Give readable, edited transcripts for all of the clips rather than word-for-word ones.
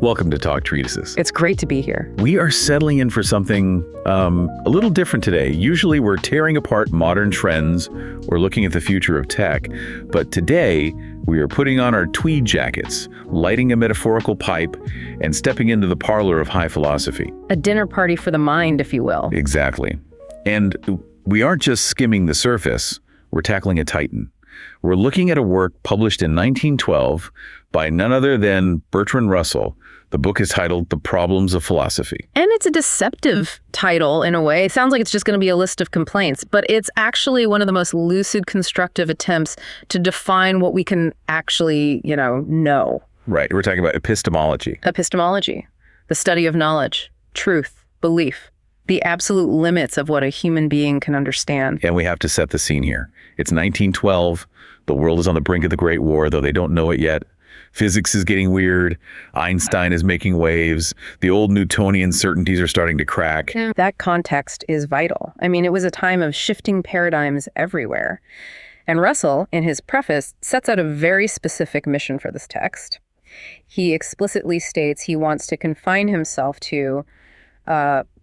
Welcome to Talk Treatises. It's great to be here. We are settling in for something a little different today. Usually we're tearing apart modern trends or looking at the future of tech. But today we are putting on our tweed jackets, lighting a metaphorical pipe, and stepping into the parlor of high philosophy. A dinner party for the mind, if you will. Exactly. And we aren't just skimming the surface, we're tackling a titan. We're looking at a work published in 1912 by none other than Bertrand Russell. The book is titled The Problems of Philosophy. And it's a deceptive title in a way. It sounds like it's just going to be a list of complaints, but it's actually one of the most lucid, constructive attempts to define what we can actually, know. Right. We're talking about epistemology. Epistemology, the study of knowledge, truth, belief, the absolute limits of what a human being can understand. And we have to set the scene here. It's 1912. The world is on the brink of the Great War, though they don't know it yet. Physics is getting weird. Einstein is making waves. The old Newtonian certainties are starting to crack. That context is vital. I mean, it was a time of shifting paradigms everywhere. And Russell, in his preface, sets out a very specific mission for this text. He explicitly states he wants to confine himself to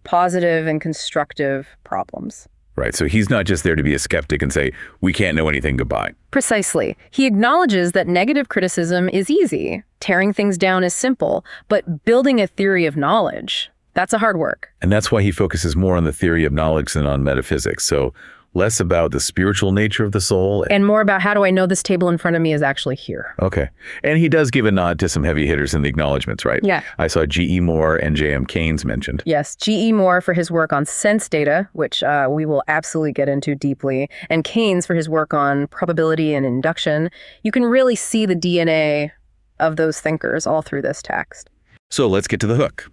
positive and constructive problems. Right. So he's not just there to be a skeptic and say, we can't know anything, goodbye. Precisely. He acknowledges that negative criticism is easy. Tearing things down is simple. But building a theory of knowledge, that's a hard work. And that's why he focuses more on the theory of knowledge than on metaphysics. So less about the spiritual nature of the soul. And more about how do I know this table in front of me is actually here. Okay. And he does give a nod to some heavy hitters in the acknowledgments, right? Yeah. I saw G.E. Moore and J.M. Keynes mentioned. Yes. G.E. Moore for his work on sense data, which we will absolutely get into deeply, and Keynes for his work on probability and induction. You can really see the DNA of those thinkers all through this text. So let's get to the hook.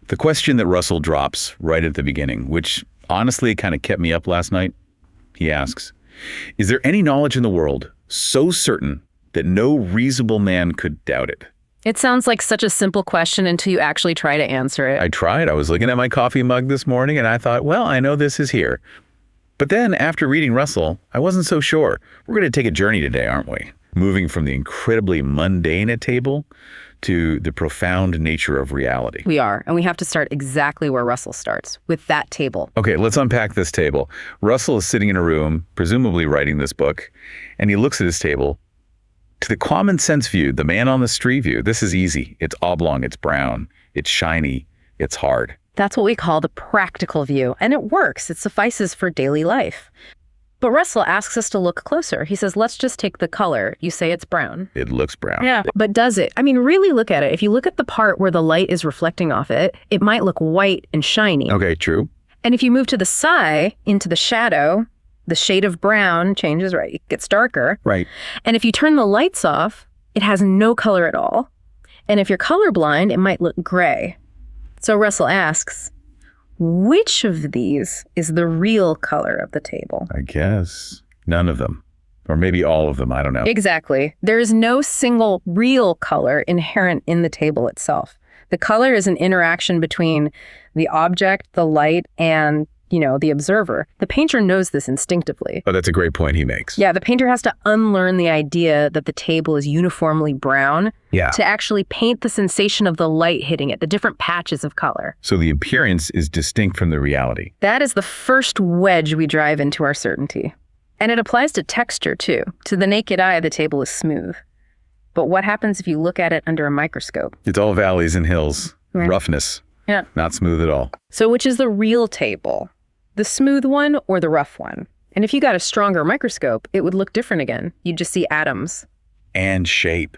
The question that Russell drops right at the beginning, which honestly kind of kept me up last night, he asks, is there any knowledge in the world so certain that no reasonable man could doubt it? It sounds like such a simple question until you actually try to answer it. I tried. I was looking at my coffee mug this morning and I thought, well, I know this is here. But then after reading Russell, I wasn't so sure. We're going to take a journey today, aren't we? Moving from the incredibly mundane at table to the profound nature of reality. We are, and we have to start exactly where Russell starts, with that table. Okay, let's unpack this table. Russell is sitting in a room, presumably writing this book, and he looks at his table. To the common sense view, the man on the street view, this is easy. It's oblong, it's brown, it's shiny, it's hard. That's what we call the practical view, and it works. It suffices for daily life. But Russell asks us to look closer. He says, let's just take the color. You say it's brown. It looks brown. Yeah, but does it? I mean, really look at it. If you look at the part where the light is reflecting off it, it might look white and shiny. Okay, true. And if you move to the side, into the shadow, the shade of brown changes, right? It gets darker. Right. And if you turn the lights off, it has no color at all. And if you're colorblind, it might look gray. So Russell asks, which of these is the real color of the table? I guess none of them. Or maybe all of them. I don't know. Exactly. There is no single real color inherent in the table itself. The color is an interaction between the object, the light, and, the observer. The painter knows this instinctively. Oh, that's a great point he makes. Yeah, the painter has to unlearn the idea that the table is uniformly brown to actually paint the sensation of the light hitting it, the different patches of color. So the appearance is distinct from the reality. That is the first wedge we drive into our certainty. And it applies to texture, too. To the naked eye, the table is smooth. But what happens if you look at it under a microscope? It's all valleys and hills. Right. Roughness. Yeah. Not smooth at all. So which is the real table? The smooth one or the rough one? And if you got a stronger microscope, it would look different again. You'd just see atoms. And shape.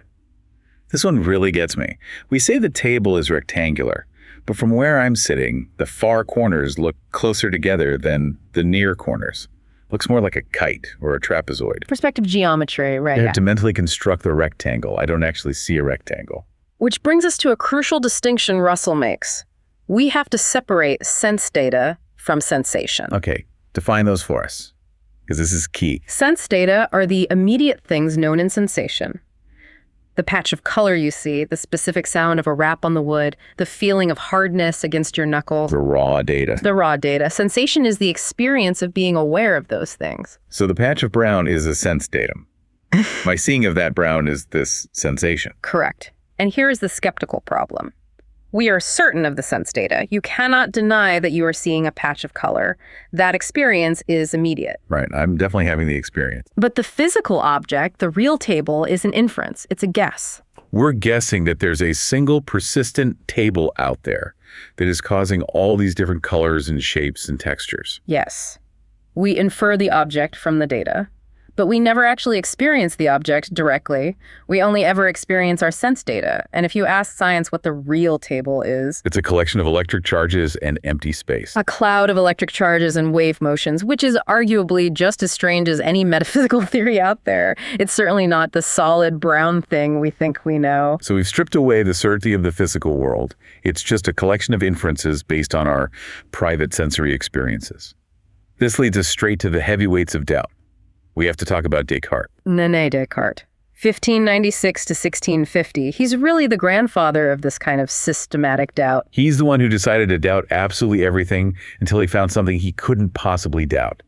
This one really gets me. We say the table is rectangular, but from where I'm sitting, the far corners look closer together than the near corners. Looks more like a kite or a trapezoid. Perspective geometry, right? I have to mentally construct the rectangle. I don't actually see a rectangle. Which brings us to a crucial distinction Russell makes. We have to separate sense data from sensation. Okay, define those for us, because this is key. Sense data are the immediate things known in sensation. The patch of color you see, the specific sound of a rap on the wood, the feeling of hardness against your knuckles. The raw data. The raw data. Sensation is the experience of being aware of those things. So the patch of brown is a sense datum. My seeing of that brown is this sensation. Correct. And here is the skeptical problem. We are certain of the sense data. You cannot deny that you are seeing a patch of color. That experience is immediate. Right. I'm definitely having the experience. But the physical object, the real table, is an inference. It's a guess. We're guessing that there's a single persistent table out there that is causing all these different colors and shapes and textures. Yes. We infer the object from the data. But we never actually experience the object directly. We only ever experience our sense data. And if you ask science what the real table is, it's a collection of electric charges and empty space. A cloud of electric charges and wave motions, which is arguably just as strange as any metaphysical theory out there. It's certainly not the solid brown thing we think we know. So we've stripped away the certainty of the physical world. It's just a collection of inferences based on our private sensory experiences. This leads us straight to the heavyweights of doubt. We have to talk about Descartes. René Descartes, 1596 to 1650. He's really the grandfather of this kind of systematic doubt. He's the one who decided to doubt absolutely everything until he found something he couldn't possibly doubt.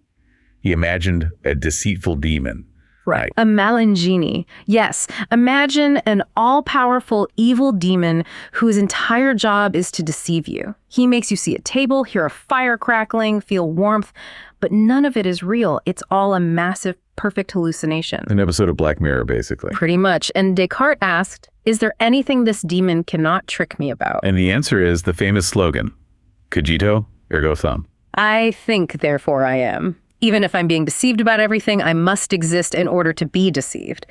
He imagined a deceitful demon. Right. A malingini. Yes. Imagine an all-powerful evil demon whose entire job is to deceive you. He makes you see a table, hear a fire crackling, feel warmth, but none of it is real. It's all a massive, perfect hallucination. An episode of Black Mirror, basically. Pretty much. And Descartes asked, is there anything this demon cannot trick me about? And the answer is the famous slogan, cogito, ergo sum. I think, therefore I am. Even if I'm being deceived about everything, I must exist in order to be deceived.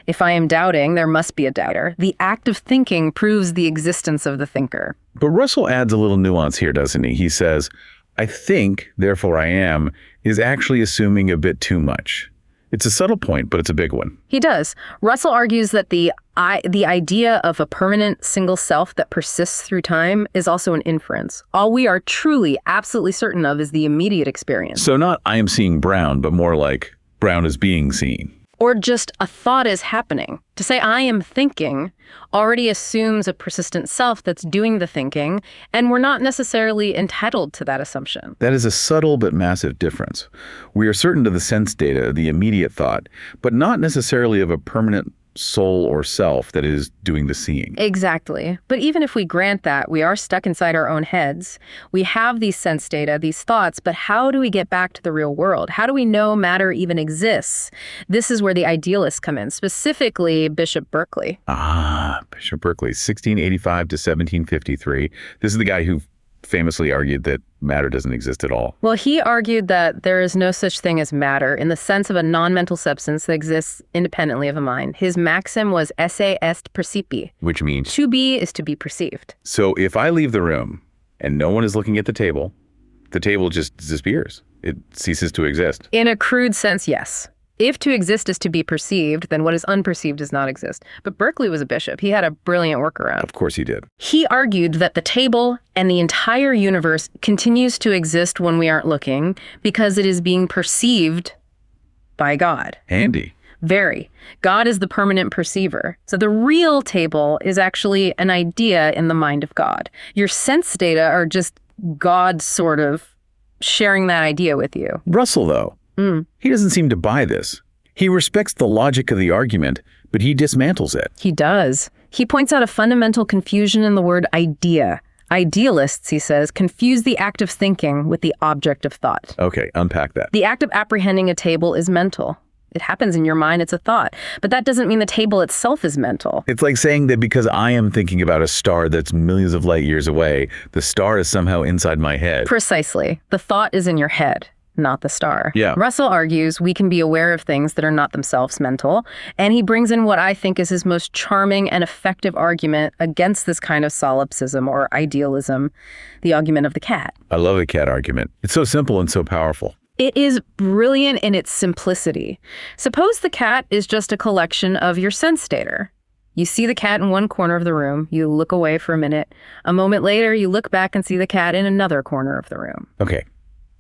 If I am doubting, there must be a doubter. The act of thinking proves the existence of the thinker. But Russell adds a little nuance here, doesn't he? He says, I think, therefore I am, is actually assuming a bit too much. It's a subtle point, but it's a big one. He does. Russell argues that the idea of a permanent single self that persists through time is also an inference. All we are truly, absolutely certain of is the immediate experience. So not I am seeing brown, but more like brown is being seen. Or just a thought is happening. To say I am thinking already assumes a persistent self that's doing the thinking, and we're not necessarily entitled to that assumption. That is a subtle but massive difference. We are certain of the sense data, the immediate thought, but not necessarily of a permanent soul or self that is doing the seeing. Exactly. But even if we grant that, we are stuck inside our own heads. We have these sense data, these thoughts, but how do we get back to the real world? How do we know matter even exists? This is where the idealists come in, specifically Bishop Berkeley. Bishop Berkeley, 1685 to 1753. This is the guy who famously argued that matter doesn't exist at all. Well, he argued that there is no such thing as matter in the sense of a non-mental substance that exists independently of a mind. His maxim was esse est percipi, which means to be is to be perceived. So if I leave the room and no one is looking at the table just disappears. It ceases to exist. In a crude sense, yes. If to exist is to be perceived, then what is unperceived does not exist. But Berkeley was a bishop. He had a brilliant workaround. Of course he did. He argued that the table and the entire universe continues to exist when we aren't looking because it is being perceived by God. Handy. Very. God is the permanent perceiver. So the real table is actually an idea in the mind of God. Your sense data are just God sort of sharing that idea with you. Russell, though. He doesn't seem to buy this. He respects the logic of the argument, but he dismantles it. He does. He points out a fundamental confusion in the word idea. Idealists, he says, confuse the act of thinking with the object of thought. Okay, unpack that. The act of apprehending a table is mental. It happens in your mind, it's a thought. But that doesn't mean the table itself is mental. It's like saying that because I am thinking about a star that's millions of light years away, the star is somehow inside my head. Precisely. The thought is in your head, not the star. Yeah. Russell argues we can be aware of things that are not themselves mental, and he brings in what I think is his most charming and effective argument against this kind of solipsism or idealism, the argument of the cat. I love the cat argument. It's so simple and so powerful. It is brilliant in its simplicity. Suppose the cat is just a collection of your sense data. You see the cat in one corner of the room, you look away for a minute. A moment later, you look back and see the cat in another corner of the room. Okay.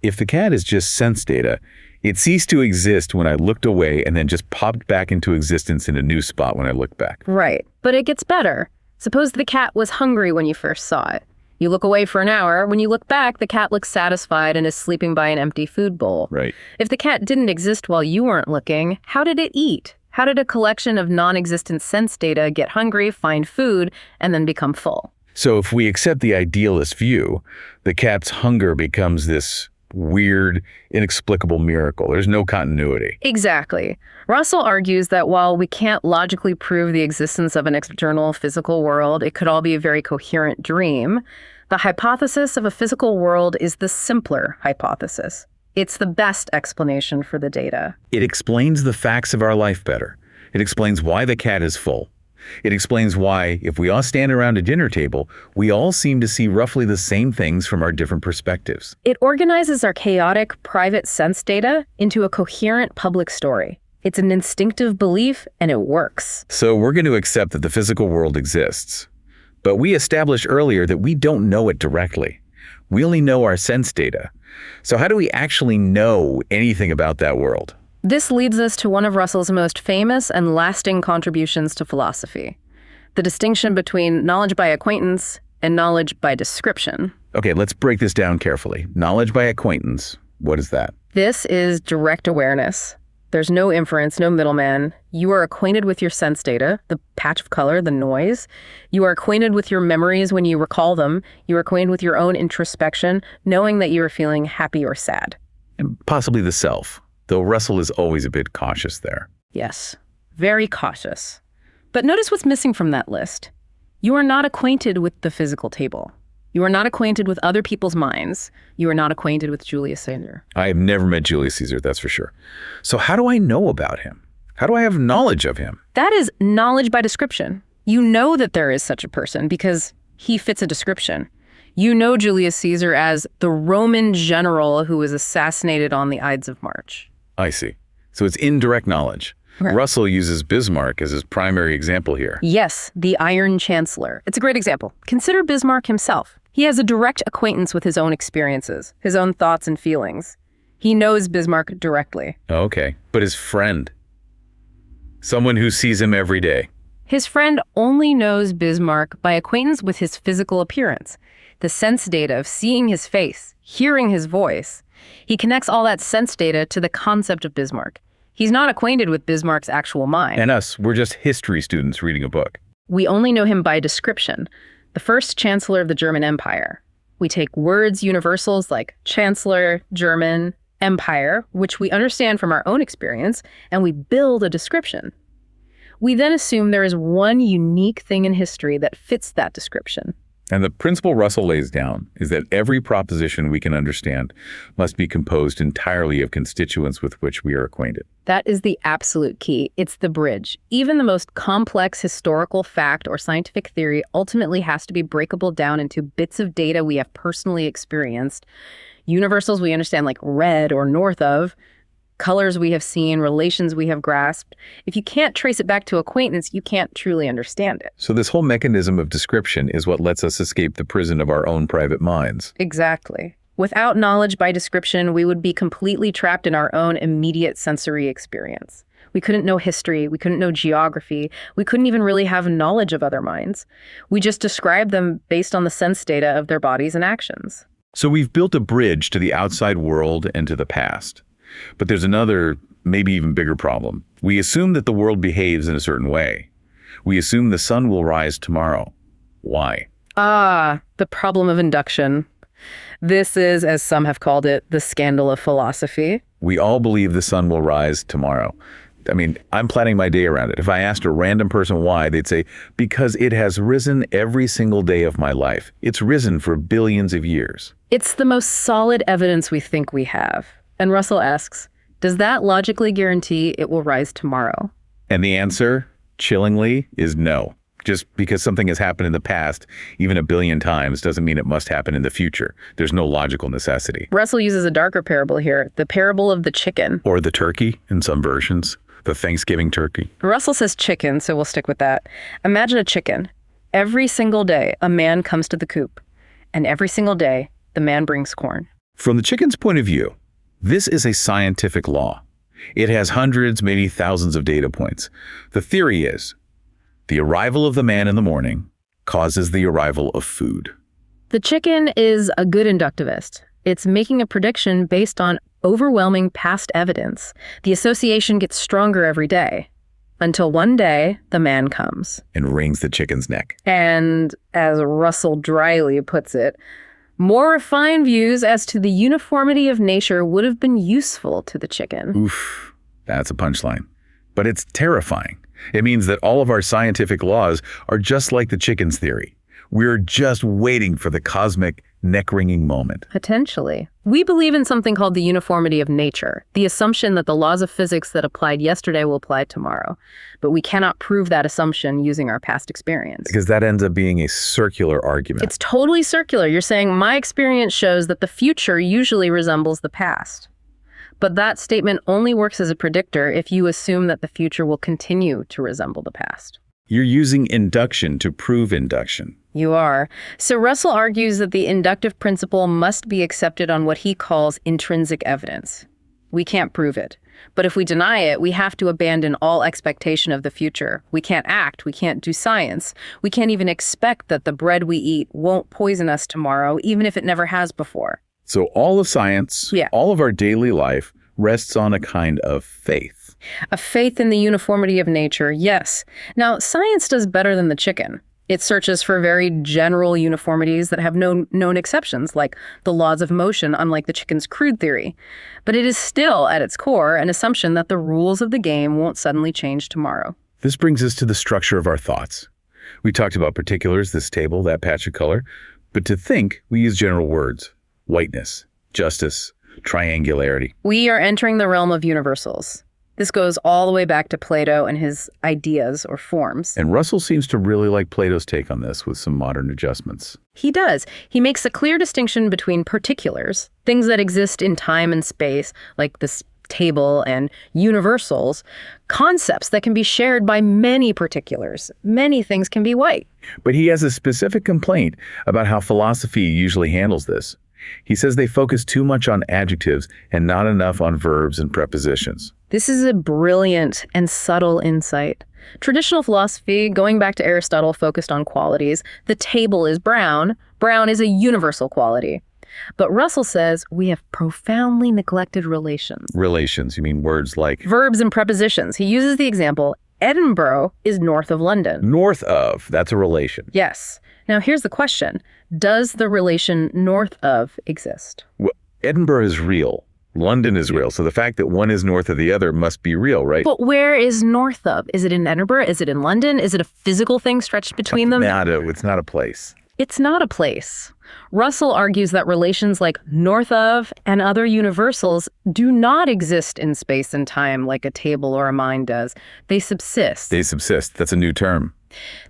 If the cat is just sense data, it ceased to exist when I looked away and then just popped back into existence in a new spot when I looked back. Right. But it gets better. Suppose the cat was hungry when you first saw it. You look away for an hour. When you look back, the cat looks satisfied and is sleeping by an empty food bowl. Right. If the cat didn't exist while you weren't looking, how did it eat? How did a collection of non-existent sense data get hungry, find food, and then become full? So if we accept the idealist view, the cat's hunger becomes this weird, inexplicable miracle. There's no continuity. Exactly. Russell argues that while we can't logically prove the existence of an external physical world, it could all be a very coherent dream. The hypothesis of a physical world is the simpler hypothesis. It's the best explanation for the data. It explains the facts of our life better. It explains why the cat is full. It explains why, if we all stand around a dinner table, we all seem to see roughly the same things from our different perspectives. It organizes our chaotic private sense data into a coherent public story. It's an instinctive belief, and it works. So we're going to accept that the physical world exists. But we established earlier that we don't know it directly. We only know our sense data. So how do we actually know anything about that world? This leads us to one of Russell's most famous and lasting contributions to philosophy, the distinction between knowledge by acquaintance and knowledge by description. Okay, let's break this down carefully. Knowledge by acquaintance, what is that? This is direct awareness. There's no inference, no middleman. You are acquainted with your sense data, the patch of color, the noise. You are acquainted with your memories when you recall them. You are acquainted with your own introspection, knowing that you are feeling happy or sad. And possibly the self, though Russell is always a bit cautious there. Yes, very cautious. But notice what's missing from that list. You are not acquainted with the physical table. You are not acquainted with other people's minds. You are not acquainted with Julius Caesar. I have never met Julius Caesar, that's for sure. So how do I know about him? How do I have knowledge of him? That is knowledge by description. You know that there is such a person because he fits a description. You know Julius Caesar as the Roman general who was assassinated on the Ides of March. I see. So it's indirect knowledge. Right. Russell uses Bismarck as his primary example here. Yes, the Iron Chancellor. It's a great example. Consider Bismarck himself. He has a direct acquaintance with his own experiences, his own thoughts and feelings. He knows Bismarck directly. Okay, but his friend? Someone who sees him every day. His friend only knows Bismarck by acquaintance with his physical appearance, the sense data of seeing his face, hearing his voice. He connects all that sense data to the concept of Bismarck. He's not acquainted with Bismarck's actual mind. And us, we're just history students reading a book. We only know him by description, the first chancellor of the German Empire. We take words universals like chancellor, German, empire, which we understand from our own experience, and we build a description. We then assume there is one unique thing in history that fits that description. And the principle Russell lays down is that every proposition we can understand must be composed entirely of constituents with which we are acquainted. That is the absolute key. It's the bridge. Even the most complex historical fact or scientific theory ultimately has to be breakable down into bits of data we have personally experienced, universals we understand like red or north of, colors we have seen, relations we have grasped. If you can't trace it back to acquaintance, you can't truly understand it. So this whole mechanism of description is what lets us escape the prison of our own private minds. Exactly. Without knowledge by description, we would be completely trapped in our own immediate sensory experience. We couldn't know history, we couldn't know geography, we couldn't even really have knowledge of other minds. We just describe them based on the sense data of their bodies and actions. So we've built a bridge to the outside world and to the past. But there's another, maybe even bigger problem. We assume that the world behaves in a certain way. We assume the sun will rise tomorrow. Why? The problem of induction. This is, as some have called it, the scandal of philosophy. We all believe the sun will rise tomorrow. I mean, I'm planning my day around it. If I asked a random person why, they'd say, because it has risen every single day of my life. It's risen for billions of years. It's the most solid evidence we think we have. And Russell asks, does that logically guarantee it will rise tomorrow? And the answer, chillingly, is no. Just because something has happened in the past, even a billion times, doesn't mean it must happen in the future. There's no logical necessity. Russell uses a darker parable here, the parable of the chicken. Or the turkey, in some versions. The Thanksgiving turkey. Russell says chicken, so we'll stick with that. Imagine a chicken. Every single day, a man comes to the coop. And every single day, the man brings corn. From the chicken's point of view, this is a scientific law. It has hundreds, maybe thousands of data points. The theory is, the arrival of the man in the morning causes the arrival of food. The chicken is a good inductivist. It's making a prediction based on overwhelming past evidence. The association gets stronger every day. Until one day, the man comes. And wrings the chicken's neck. And, as Russell dryly puts it, more refined views as to the uniformity of nature would have been useful to the chicken. Oof, that's a punchline. But it's terrifying. It means that all of our scientific laws are just like the chicken's theory. We're just waiting for the cosmic, neck-wringing moment. Potentially. We believe in something called the uniformity of nature, the assumption that the laws of physics that applied yesterday will apply tomorrow. But we cannot prove that assumption using our past experience. Because that ends up being a circular argument. It's totally circular. You're saying my experience shows that the future usually resembles the past. But that statement only works as a predictor if you assume that the future will continue to resemble the past. You're using induction to prove induction. You are. So Russell argues that the inductive principle must be accepted on what he calls intrinsic evidence. We can't prove it. But if we deny it, we have to abandon all expectation of the future. We can't act. We can't do science. We can't even expect that the bread we eat won't poison us tomorrow, even if it never has before. So all of science, all of our daily life, rests on a kind of faith. A faith in the uniformity of nature, yes. Now, science does better than the chicken. It searches for very general uniformities that have no known exceptions, like the laws of motion, unlike the chicken's crude theory. But it is still, at its core, an assumption that the rules of the game won't suddenly change tomorrow. This brings us to the structure of our thoughts. We talked about particulars, this table, that patch of color. But to think, we use general words. Whiteness, justice, triangularity. We are entering the realm of universals. This goes all the way back to Plato and his ideas or forms. And Russell seems to really like Plato's take on this with some modern adjustments. He does. He makes a clear distinction between particulars, things that exist in time and space, like this table, and universals, concepts that can be shared by many particulars. Many things can be white. But he has a specific complaint about how philosophy usually handles this. He says they focus too much on adjectives and not enough on verbs and prepositions. This is a brilliant and subtle insight. Traditional philosophy, going back to Aristotle, focused on qualities. The table is brown. Brown is a universal quality. But Russell says we have profoundly neglected relations. Relations, you mean words like? Verbs and prepositions. He uses the example, Edinburgh is north of London. North of, that's a relation. Yes. Now here's the question. Does the relation north of exist? Well, Edinburgh is real. London is real. So the fact that one is north of the other must be real, right? But where is north of? Is it in Edinburgh? Is it in London? Is it a physical thing stretched between them? It's not a place. It's not a place. Russell argues that relations like north of and other universals do not exist in space and time like a table or a mind does. They subsist. They subsist. That's a new term.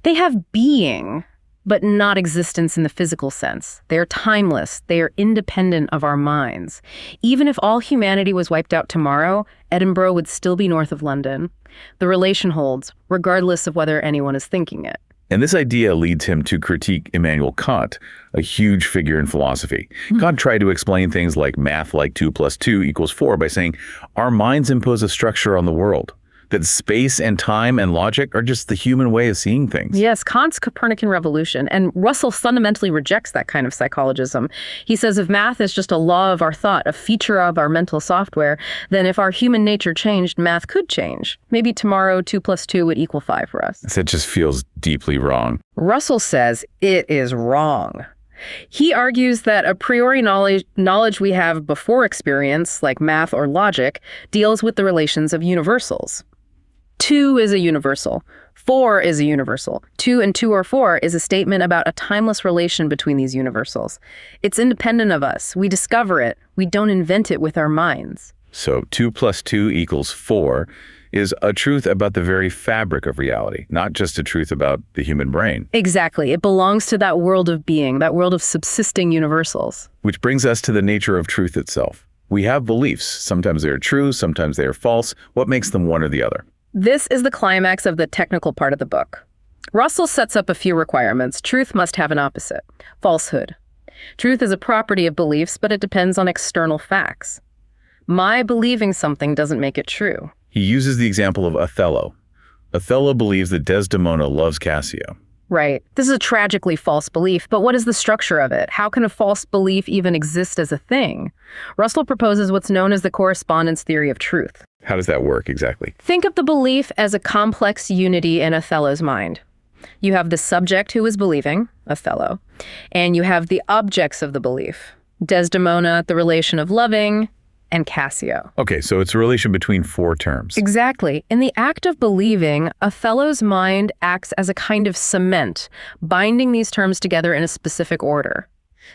They have being, but not existence in the physical sense. They are timeless. They are independent of our minds. Even if all humanity was wiped out tomorrow, Edinburgh would still be north of London. The relation holds, regardless of whether anyone is thinking it. And this idea leads him to critique Immanuel Kant, a huge figure in philosophy. Kant tried to explain things like math like 2 + 2 = 4 by saying, our minds impose a structure on the world. That space and time and logic are just the human way of seeing things. Yes, Kant's Copernican revolution, and Russell fundamentally rejects that kind of psychologism. He says if math is just a law of our thought, a feature of our mental software, then if our human nature changed, math could change. Maybe tomorrow 2 + 2 would equal 5 for us. That just feels deeply wrong. Russell says it is wrong. He argues that a priori knowledge we have before experience, like math or logic, deals with the relations of universals. 2 is a universal. 4 is a universal. 2 and 2 or 4 is a statement about a timeless relation between these universals. It's independent of us. We discover it. We don't invent it with our minds. So 2 + 2 = 4 is a truth about the very fabric of reality, not just a truth about the human brain. Exactly. It belongs to that world of being, that world of subsisting universals. Which brings us to the nature of truth itself. We have beliefs. Sometimes they are true, sometimes they are false. What makes them one or the other? This is the climax of the technical part of the book. Russell sets up a few requirements. Truth must have an opposite, falsehood. Truth is a property of beliefs, but it depends on external facts. My believing something doesn't make it true. He uses the example of Othello. Othello believes that Desdemona loves Cassio. Right. This is a tragically false belief, but what is the structure of it? How can a false belief even exist as a thing? Russell proposes what's known as the correspondence theory of truth. How does that work exactly? Think of the belief as a complex unity in Othello's mind. You have the subject who is believing, Othello, and you have the objects of the belief, Desdemona, the relation of loving, and Cassio. Okay, so it's a relation between four terms. Exactly. In the act of believing, Othello's mind acts as a kind of cement, binding these terms together in a specific order.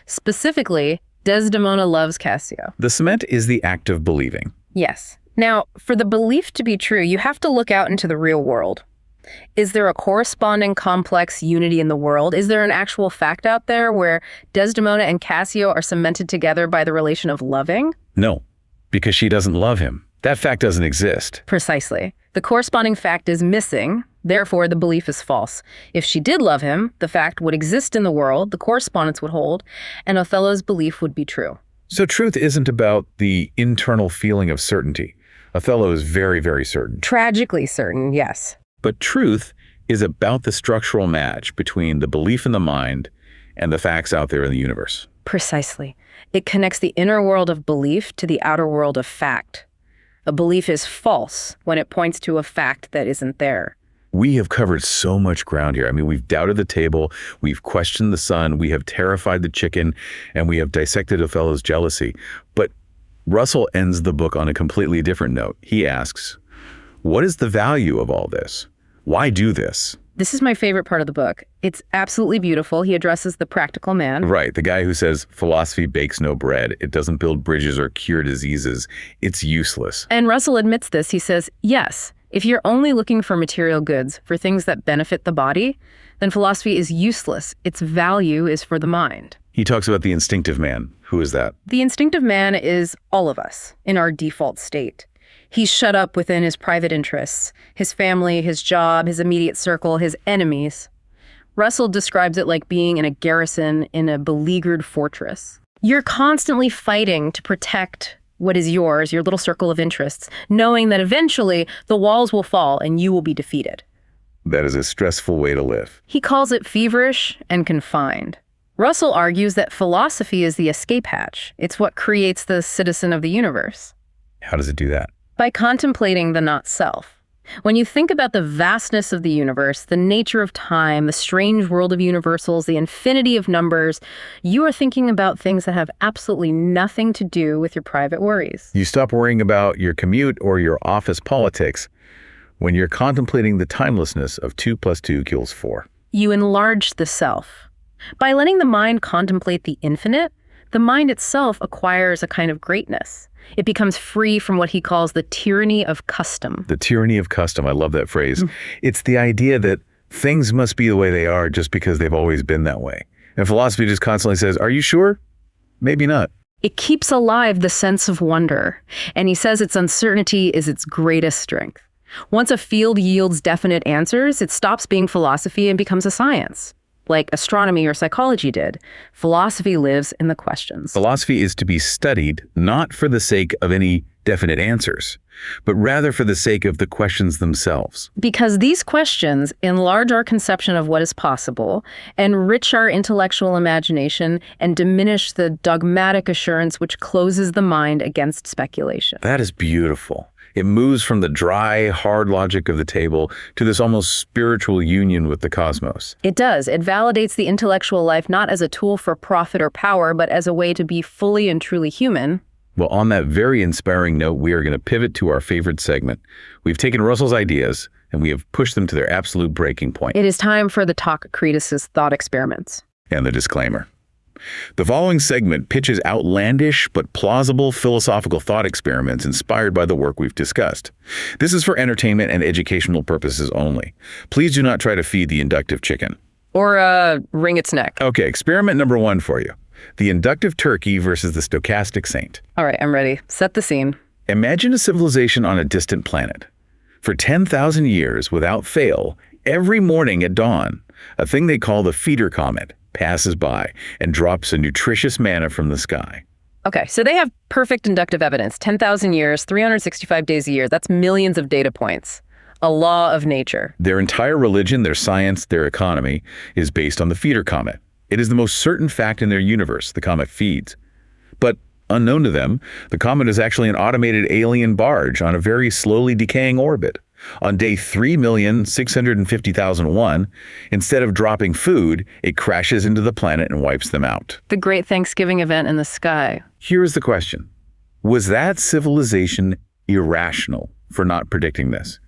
Specifically, Desdemona loves Cassio. The cement is the act of believing. Yes. Now, for the belief to be true, you have to look out into the real world. Is there a corresponding complex unity in the world? Is there an actual fact out there where Desdemona and Cassio are cemented together by the relation of loving? No, because she doesn't love him. That fact doesn't exist. Precisely. The corresponding fact is missing, therefore the belief is false. If she did love him, the fact would exist in the world, the correspondence would hold, and Othello's belief would be true. So truth isn't about the internal feeling of certainty. Othello is very, very certain. Tragically certain, yes. But truth is about the structural match between the belief in the mind and the facts out there in the universe. Precisely. It connects the inner world of belief to the outer world of fact. A belief is false when it points to a fact that isn't there. We have covered so much ground here. I mean, we've doubted the table, we've questioned the sun, we have terrified the chicken, and we have dissected Othello's jealousy. But Russell ends the book on a completely different note. He asks, what is the value of all this? Why do this? This is my favorite part of the book. It's absolutely beautiful. He addresses the practical man. Right, the guy who says, philosophy bakes no bread. It doesn't build bridges or cure diseases. It's useless. And Russell admits this. He says, yes, if you're only looking for material goods, for things that benefit the body, then philosophy is useless. Its value is for the mind. He talks about the instinctive man. Who is that? The instinctive man is all of us in our default state. He's shut up within his private interests, his family, his job, his immediate circle, his enemies. Russell describes it like being in a garrison in a beleaguered fortress. You're constantly fighting to protect what is yours, your little circle of interests, knowing that eventually the walls will fall and you will be defeated. That is a stressful way to live. He calls it feverish and confined. Russell argues that philosophy is the escape hatch. It's what creates the citizen of the universe. How does it do that? By contemplating the not-self. When you think about the vastness of the universe, the nature of time, the strange world of universals, the infinity of numbers, you are thinking about things that have absolutely nothing to do with your private worries. You stop worrying about your commute or your office politics when you're contemplating the timelessness of 2 + 2 = 4. You enlarge the self. By letting the mind contemplate the infinite, the mind itself acquires a kind of greatness. It becomes free from what he calls the tyranny of custom. The tyranny of custom. I love that phrase. It's the idea that things must be the way they are just because they've always been that way. And philosophy just constantly says, are you sure? Maybe not. It keeps alive the sense of wonder. And he says its uncertainty is its greatest strength. Once a field yields definite answers, it stops being philosophy and becomes a science. Like astronomy or psychology did. Philosophy lives in the questions. Philosophy is to be studied not for the sake of any definite answers, but rather for the sake of the questions themselves. Because these questions enlarge our conception of what is possible, enrich our intellectual imagination, and diminish the dogmatic assurance which closes the mind against speculation. That is beautiful. It moves from the dry, hard logic of the table to this almost spiritual union with the cosmos. It does. It validates the intellectual life not as a tool for profit or power, but as a way to be fully and truly human. Well, on that very inspiring note, we are going to pivot to our favorite segment. We've taken Russell's ideas and we have pushed them to their absolute breaking point. It is time for the Talk-Cretus's thought experiments. And the disclaimer. The following segment pitches outlandish but plausible philosophical thought experiments inspired by the work we've discussed. This is for entertainment and educational purposes only. Please do not try to feed the inductive chicken. Or wring its neck. Okay, experiment number 1 for you. The inductive turkey versus the stochastic saint. All right, I'm ready. Set the scene. Imagine a civilization on a distant planet. For 10,000 years, without fail, every morning at dawn, a thing they call the feeder comet passes by and drops a nutritious manna from the sky. Okay, so they have perfect inductive evidence. 10,000 years, 365 days a year. That's millions of data points. A law of nature. Their entire religion, their science, their economy is based on the feeder comet. It is the most certain fact in their universe. The comet feeds. But Unknown to them, the comet is actually an automated alien barge on a very slowly decaying orbit. On day 3,650,001, instead of dropping food, it crashes into the planet and wipes them out. The great Thanksgiving event in the sky. Here's the question. Was that civilization irrational for not predicting this?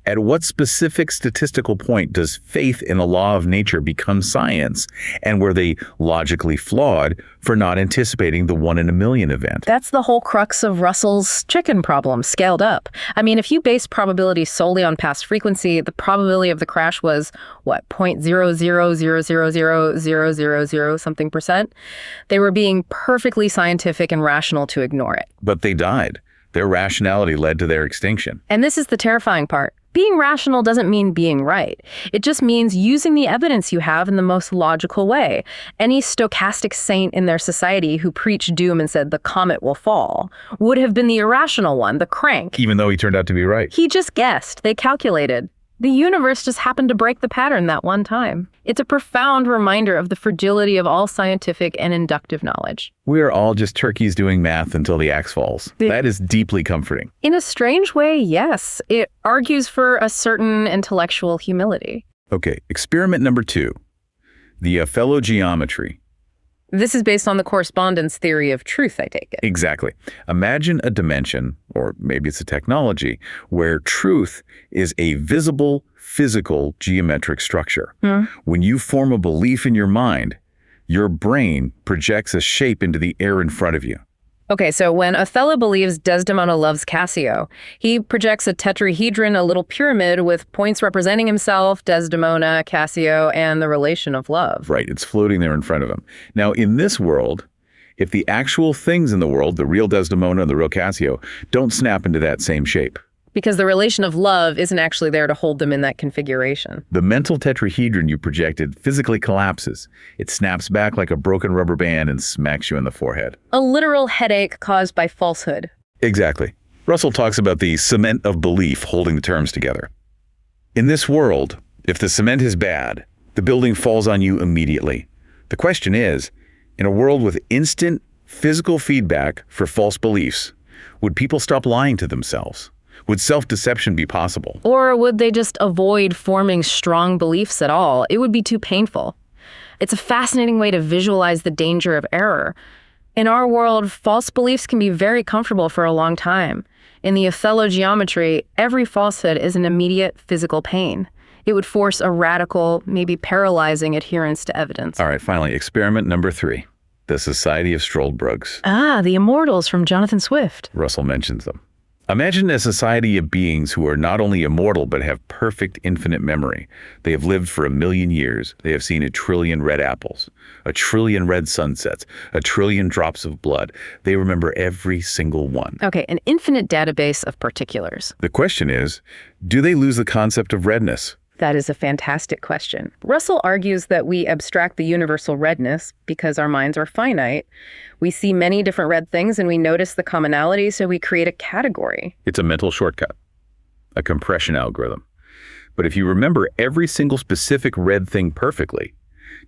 At what specific statistical point does faith in a law of nature become science, and were they logically flawed for not anticipating the 1 in a million event? That's the whole crux of Russell's chicken problem, scaled up. I mean, if you base probability solely on past frequency, the probability of the crash was, what, 0.000000000 something percent? They were being perfectly scientific and rational to ignore it. But they died. Their rationality led to their extinction. And this is the terrifying part. Being rational doesn't mean being right. It just means using the evidence you have in the most logical way. Any stochastic saint in their society who preached doom and said the comet will fall would have been the irrational one, the crank. Even though he turned out to be right. He just guessed. They calculated. The universe just happened to break the pattern that one time. It's a profound reminder of the fragility of all scientific and inductive knowledge. We're all just turkeys doing math until the axe falls. That is deeply comforting. In a strange way, yes. It argues for a certain intellectual humility. Okay, experiment number 2. The fellow geometry. This is based on the correspondence theory of truth, I take it. Exactly. Imagine a dimension, or maybe it's a technology, where truth is a visible, physical, geometric structure. When you form a belief in your mind, your brain projects a shape into the air in front of you. Okay, so when Othello believes Desdemona loves Cassio, he projects a tetrahedron, a little pyramid with points representing himself, Desdemona, Cassio, and the relation of love. Right, it's floating there in front of him. Now, in this world, if the actual things in the world, the real Desdemona and the real Cassio, don't snap into that same shape. Because the relation of love isn't actually there to hold them in that configuration. The mental tetrahedron you projected physically collapses. It snaps back like a broken rubber band and smacks you in the forehead. A literal headache caused by falsehood. Exactly. Russell talks about the cement of belief holding the terms together. In this world, if the cement is bad, the building falls on you immediately. The question is, in a world with instant physical feedback for false beliefs, would people stop lying to themselves? Would self-deception be possible? Or would they just avoid forming strong beliefs at all? It would be too painful. It's a fascinating way to visualize the danger of error. In our world, false beliefs can be very comfortable for a long time. In the Othello geometry, every falsehood is an immediate physical pain. It would force a radical, maybe paralyzing adherence to evidence. All right, finally, experiment number 3. The Society of Struldbrugs. Ah, the Immortals from Jonathan Swift. Russell mentions them. Imagine a society of beings who are not only immortal but have perfect infinite memory. They have lived for 1 million years. They have seen 1 trillion red apples, 1 trillion red sunsets, 1 trillion drops of blood. They remember every single one. Okay, an infinite database of particulars. The question is, do they lose the concept of redness? That is a fantastic question. Russell argues that we abstract the universal redness because our minds are finite. We see many different red things and we notice the commonality, so we create a category. It's a mental shortcut, a compression algorithm. But if you remember every single specific red thing perfectly,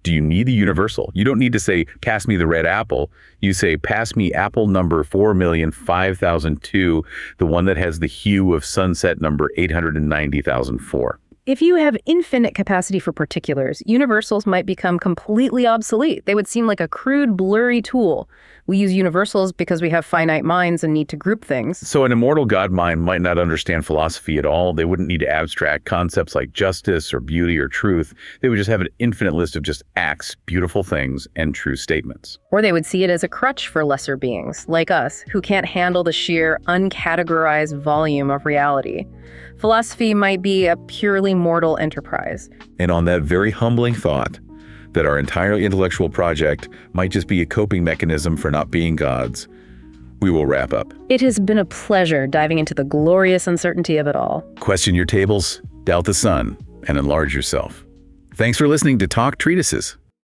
do you need the universal? You don't need to say, pass me the red apple. You say, pass me apple number 4,005,002, the one that has the hue of sunset number 890,004. If you have infinite capacity for particulars, universals might become completely obsolete. They would seem like a crude, blurry tool. We use universals because we have finite minds and need to group things. So an immortal God mind might not understand philosophy at all. They wouldn't need to abstract concepts like justice or beauty or truth. They would just have an infinite list of just acts, beautiful things, and true statements. Or they would see it as a crutch for lesser beings, like us, who can't handle the sheer, uncategorized volume of reality. Philosophy might be a purely mortal enterprise. And on that very humbling thought, that our entire intellectual project might just be a coping mechanism for not being gods, we will wrap up. It has been a pleasure diving into the glorious uncertainty of it all. Question your tables, doubt the sun, and enlarge yourself. Thanks for listening to Talk Treatises.